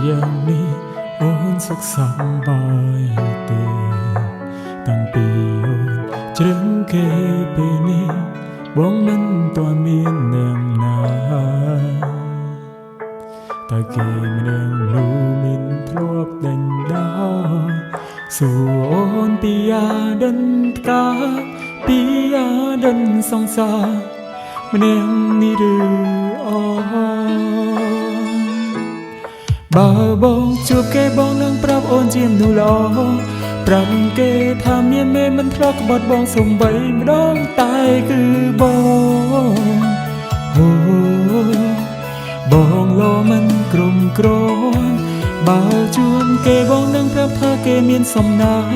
យ៉ាងនេះអូនសុខសប្បាយទេតាំងពីអូនជ្រឹងគេពេលនេះបងមិនទាន់មានអ្នកណាតែគេម្នាក់នោះមានធ្លាប់ដេញដោលសួរអូនពីអាដិនផ្កាពីអាដិនសង្សារម្នាក់នេះឬអូបើបងជួបគេបងនឹងប្រាប់អូនជាមនុស្សល្អប្រាប់គេថាមានមេមិនធ្លាប់ក្បត់បងសំបីម្ដងតែគឺបងអូបងលោមិនក្រុមក្រនបើជួនគេបងនឹងប្រាប់ថាគេមានសំណាង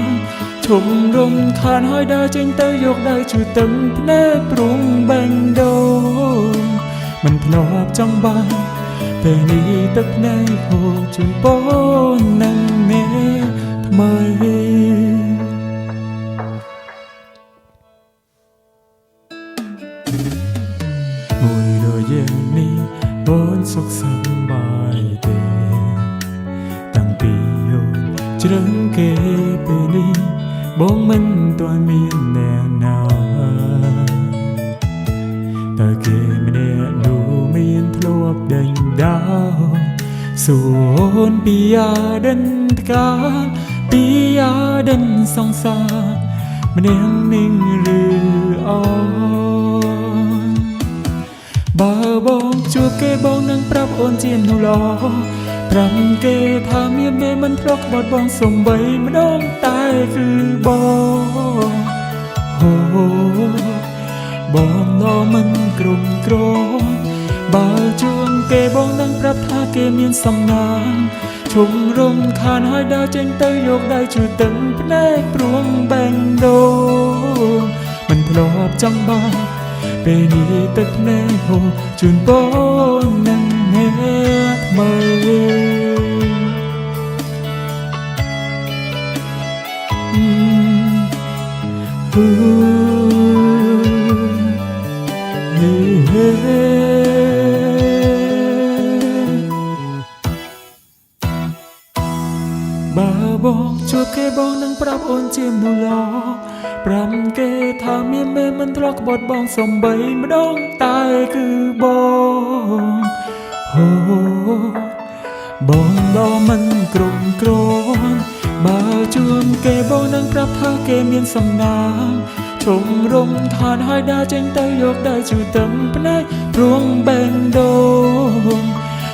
ឈុំរំខានហើយដើរចេញទៅយកដៃជួយតឹងភ្នែកព្រួងបែងដូងមិនធ្លាប់ចង់បានពេលនេះទឹកភ្នែកហូរជូនបូននឹងអ្នកថ្មីមួយរយៈនេះអូនសុខសប្បាយទេតាំងពីអូនជ្រឹងគេពេលនេះបងមិនទាន់មានអ្នកណាតែគេម្នាក់នោះមានធ្លាប់ដេញដោលសួរអូនពីអាដិនផ្កាពីអាដិនសង្សារម្នាក់នឹងឬអូនបើបងជួបគេបងនឹងប្រាប់អូនជាមនុស្សល្អប្រាប់គេថាមានមេមិនធ្លាប់ក្បត់បងសំបីម្ដងតែគឺបងអូបងលោមិនក្រុមក្រនបើជួនគេបងនឹងប្រាប់ថាគេមានសំណាងឈុំរំខានហើយដើរចេញទៅយកដៃជួយតឹងភ្នែកព្រួងបែងដូងមិនធ្លាប់ចង់បានពេលនេះទឹកភ្នែកហូរជូនបូននឹងអ្នកថ្មីបើបងជួបគេបងនឹងប្រាប់អូនជាមនុស្សល្អប្រាប់គេថាមានមេមិនធ្លាប់ក្បត់បងសំបីម្ដងតែគឺបងអូបងលោមិនក្រុមក្រនបើជួនគេបងនឹងប្រាប់ថាគេមានសំណាងឈុំរំខានហើយដើរចេញទៅយកដៃជួយតឹងភ្នែកព្រួងបែងដូង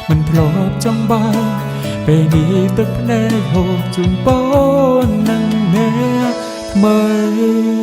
មិនធ្លាប់ចង់បានពេលនេះទឹកភ្នែកហូរជូនបូននឹងអ្នកថ្មី